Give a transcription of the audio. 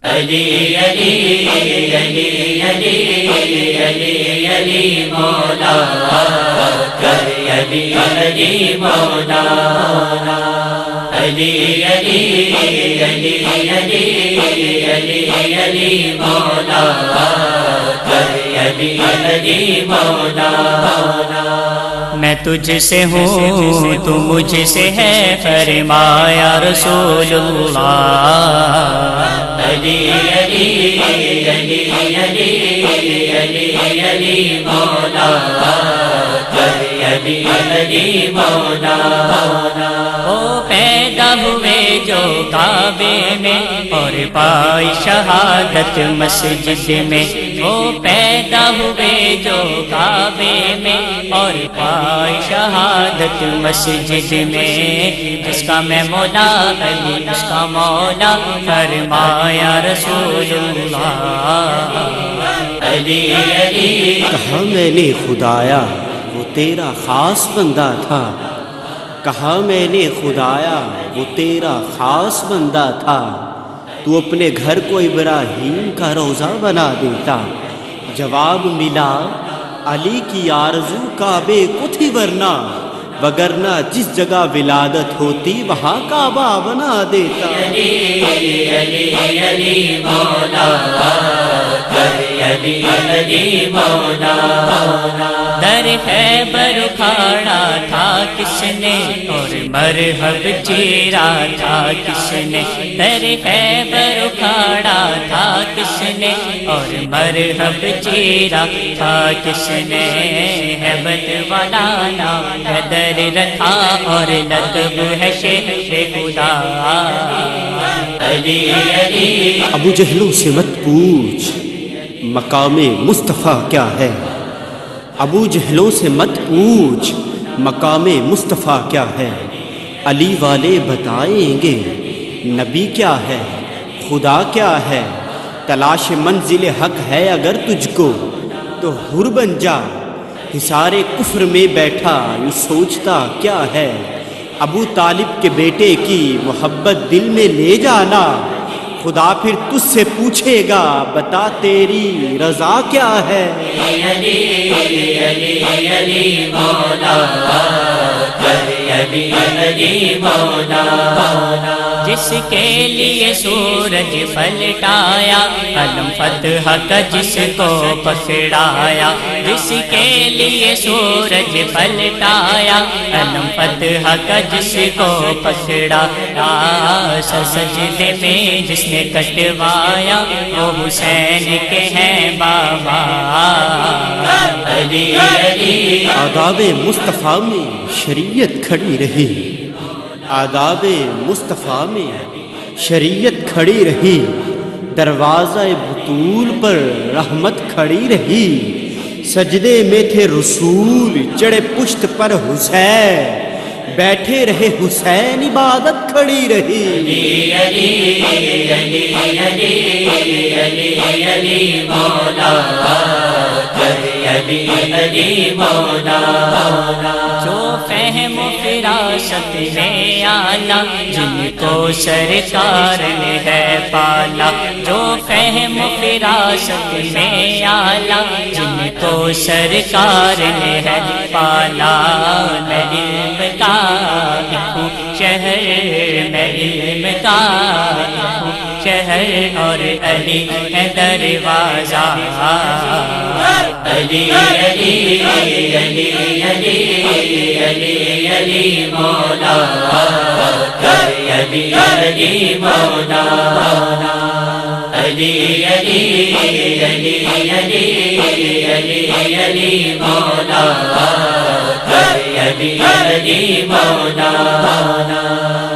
علی علی علی علی علی علی مولا کر علی علی مولا علی علی علی علی علی علی مولا کر علی علی مولا میں تجھ سے ہوں تو مجھ سے ہے فرمایا رسول اللہ علی علی علی علی علی علی مولا کر علی علی مولا وہ پیدا ہوئے جو کعبے میں اور پائی شہادت مسجد میں وہ پیدا ہوئے جو کعبے میں اور پائی شہادت مسجد میں جس کا میں مولا علی اس کا مولا فرمایا رسول اللہ علی علی کہا میں نے خدایا وہ تیرا خاص بندہ تھا کہا میں نے خدایا وہ تیرا خاص بندہ تھا تو اپنے گھر کو ابراہیم کا روضہ بنا دیتا جواب ملا علی کی آرزو کعبے کو تھی وگرنہ جس جگہ ولادت ہوتی وہاں کعبہ بنا دیتا علی علی علی مولا کر علی علی مولا در خیبر اکھاڑا تھا کس نے اور مرحب چیرا تھا کس نے در خیبر اکھاڑا تھا کس نے اور مرحب چیرا تھا کس نے ہیبت والا نام حیدر رکھا اور لقب ہے شیخ خدا علی علی ابو جہلوں سے مت پوچھ مقام مصطفیٰ کیا ہے ابو جہلوں سے مت پوچھ مقام مصطفیٰ کیا ہے علی والے بتائیں گے نبی کیا ہے خدا کیا ہے تلاش منزل حق ہے اگر تجھ کو تو حر بن جا حصار کفر میں بیٹھا یہ سوچتا کیا ہے ابو طالب کے بیٹے کی محبت دل میں لے جانا خدا پھر تجھ سے پوچھے گا بتا تیری رضا کیا ہے علی علی علی مولا کر علی علی مولا جس کے لیے سورج پلٹایا علم فتح کا جس کو پکڑایا جس کے لیے سورج پلٹایا علم فتح کا جس کو پکڑایا سجدے میں جس نے کٹوایا وہ حسین کے ہیں بابا علی علی آداب مصطفیٰ میں شریعت کھڑی رہی آداب مصطفیٰ میں شریعت کھڑی رہی دروازہ بطول پر رحمت کھڑی رہی سجدے میں تھے رسول چڑھے پشت پر حسین بیٹھے رہے حسین عبادت کھڑی رہی علی علی علی علی علی علی مولا کر علی علی مولا جو فہم و فراست میں آنا جن کو سرکار نے ہے پالا جو فہم و فراست میں آنا جن کو سرکار نے ہے پالا میں علم کا ہوں شہر میں علم کا ہوں شہر اور علی ہے دروازہ علی علی علی علی علی علی مولا کر علی علی مولا علی علی علی علی علی علی مولا کر علی علی مولا